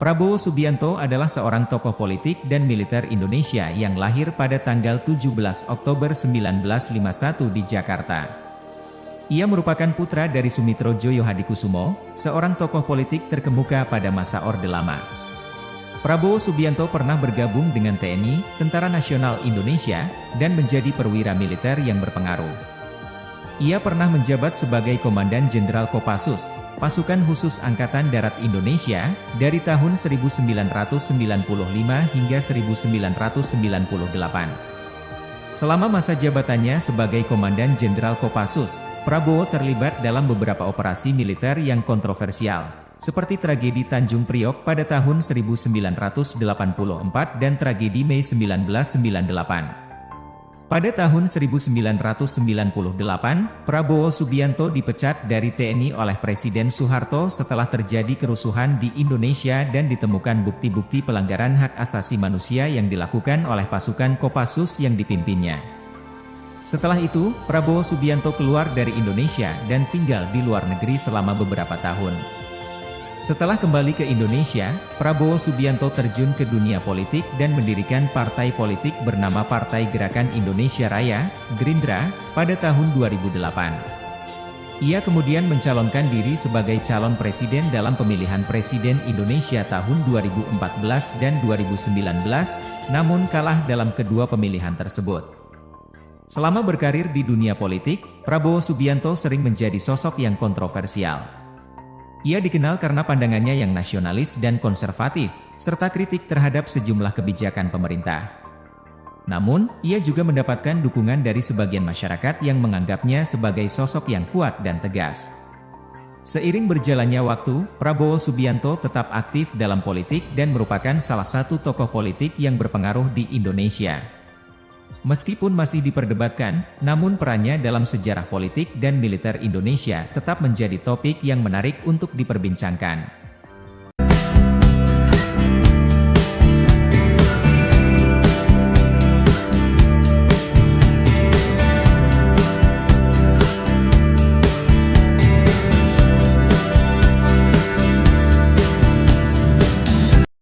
Prabowo Subianto adalah seorang tokoh politik dan militer Indonesia yang lahir pada tanggal 17 Oktober 1951 di Jakarta. Ia merupakan putra dari Sumitro Joyo Hadikusumo, seorang tokoh politik terkemuka pada masa Orde Lama. Prabowo Subianto pernah bergabung dengan TNI, Tentara Nasional Indonesia, dan menjadi perwira militer yang berpengaruh. Ia pernah menjabat sebagai Komandan Jenderal Kopassus, Pasukan Khusus Angkatan Darat Indonesia, dari tahun 1995 hingga 1998. Selama masa jabatannya sebagai Komandan Jenderal Kopassus, Prabowo terlibat dalam beberapa operasi militer yang kontroversial, seperti tragedi Tanjung Priok pada tahun 1984 dan tragedi Mei 1998. Pada tahun 1998, Prabowo Subianto dipecat dari TNI oleh Presiden Soeharto setelah terjadi kerusuhan di Indonesia dan ditemukan bukti-bukti pelanggaran hak asasi manusia yang dilakukan oleh pasukan Kopassus yang dipimpinnya. Setelah itu, Prabowo Subianto keluar dari Indonesia dan tinggal di luar negeri selama beberapa tahun. Setelah kembali ke Indonesia, Prabowo Subianto terjun ke dunia politik dan mendirikan partai politik bernama Partai Gerakan Indonesia Raya, Gerindra, pada tahun 2008. Ia kemudian mencalonkan diri sebagai calon presiden dalam pemilihan presiden Indonesia tahun 2014 dan 2019, namun kalah dalam kedua pemilihan tersebut. Selama berkarir di dunia politik, Prabowo Subianto sering menjadi sosok yang kontroversial. Ia dikenal karena pandangannya yang nasionalis dan konservatif, serta kritik terhadap sejumlah kebijakan pemerintah. Namun, ia juga mendapatkan dukungan dari sebagian masyarakat yang menganggapnya sebagai sosok yang kuat dan tegas. Seiring berjalannya waktu, Prabowo Subianto tetap aktif dalam politik dan merupakan salah satu tokoh politik yang berpengaruh di Indonesia. Meskipun masih diperdebatkan, namun perannya dalam sejarah politik dan militer Indonesia tetap menjadi topik yang menarik untuk diperbincangkan.